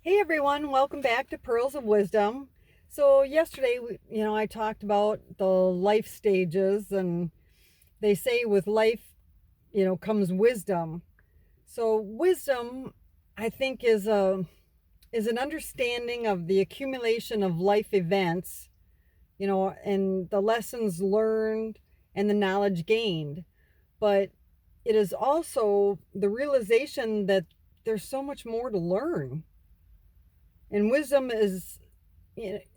Hey everyone, welcome back to Pearls of Wisdom. So yesterday, I talked about the life stages, and they say with life, comes wisdom. So wisdom, I think, is an understanding of the accumulation of life events, and the lessons learned and the knowledge gained. But it is also the realization that there's so much more to learn. And wisdom is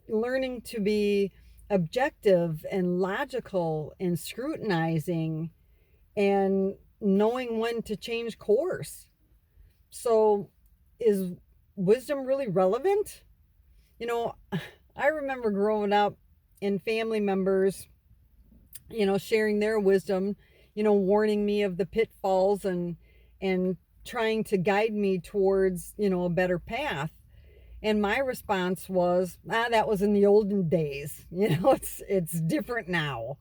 learning to be objective and logical and scrutinizing and knowing when to change course. So, is wisdom really relevant? You know, I remember growing up and family members, sharing their wisdom, warning me of the pitfalls and trying to guide me towards, a better path. And my response was, that was in the olden days. It's different now.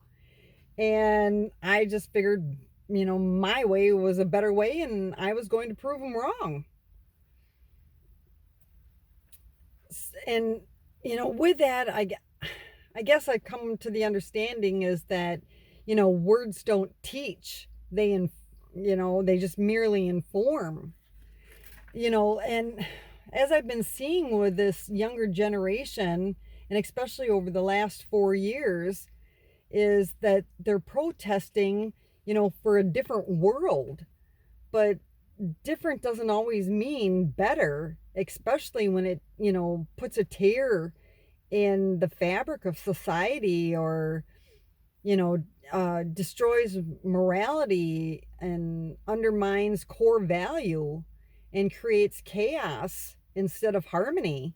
And I just figured, my way was a better way, and I was going to prove them wrong. And with that, I guess I come to the understanding is that, words don't teach. They just merely inform. And as I've been seeing with this younger generation, and especially over the last 4 years, is that they're protesting, for a different world. But different doesn't always mean better, especially when it, puts a tear in the fabric of society, or, destroys morality and undermines core value and creates chaos instead of harmony.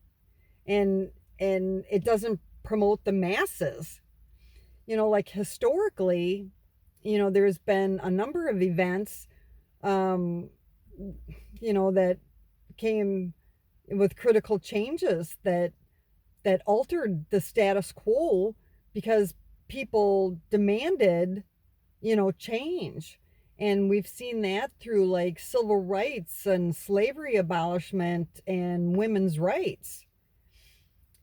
And it doesn't promote the masses. Like historically, there's been a number of events, um, that came with critical changes that altered the status quo because people demanded, change. And we've seen that through like civil rights and slavery abolishment and women's rights.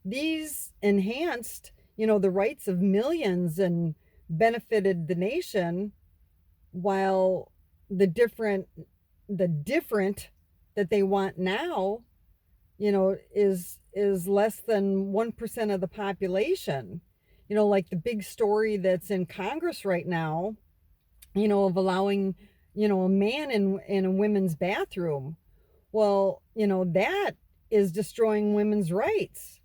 These enhanced, the rights of millions and benefited the nation, while the different the different that they want now, is less than 1% of the population. Like the big story that's in Congress right now, of allowing, a man in a women's bathroom. Well, that is destroying women's rights.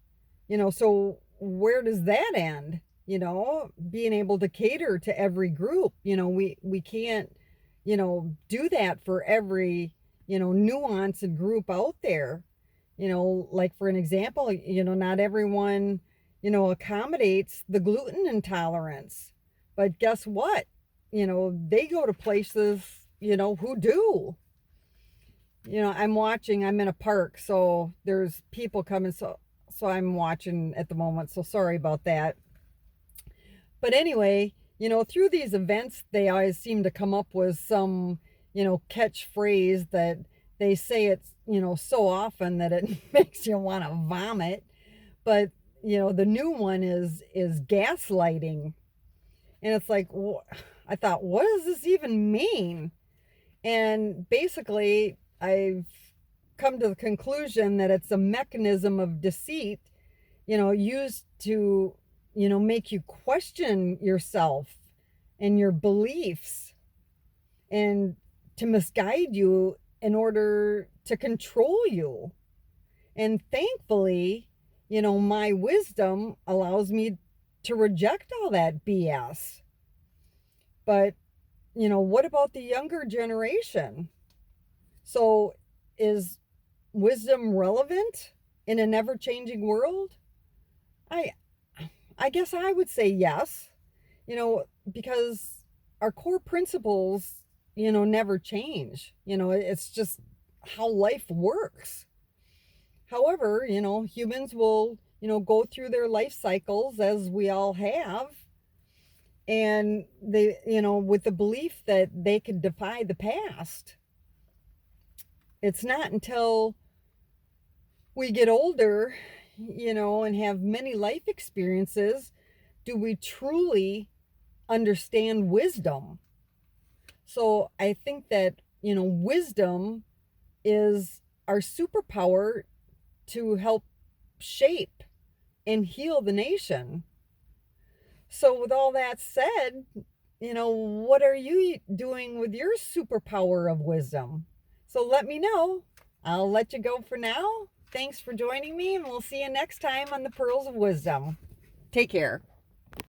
So where does that end? Being able to cater to every group. We can't, do that for every, nuanced group out there. Like for an example, not everyone, accommodates the gluten intolerance. But guess what? They go to places, who do. I'm in a park, so there's people coming, so I'm watching at the moment. So sorry about that. But anyway, through these events, they always seem to come up with some, catchphrase that they say it's, so often that it makes you want to vomit. But, the new one is gaslighting. And it's like, I thought, what does this even mean? And basically, I've come to the conclusion that it's a mechanism of deceit, used to, make you question yourself and your beliefs, and to misguide you in order to control you. And thankfully, my wisdom allows me to reject all that BS. But, what about the younger generation? So, is wisdom relevant in a never changing world? I I guess I would say yes, because our core principles, never change. It's just how life works. However, humans will, go through their life cycles as we all have, and they, with the belief that they could defy the past. It's not until we get older, and have many life experiences, do we truly understand wisdom? So I think that, wisdom is our superpower to help shape and heal the nation. So, with all that said, what are you doing with your superpower of wisdom? So, let me know. I'll let you go for now. Thanks for joining me, and we'll see you next time on the Pearls of Wisdom. Take care.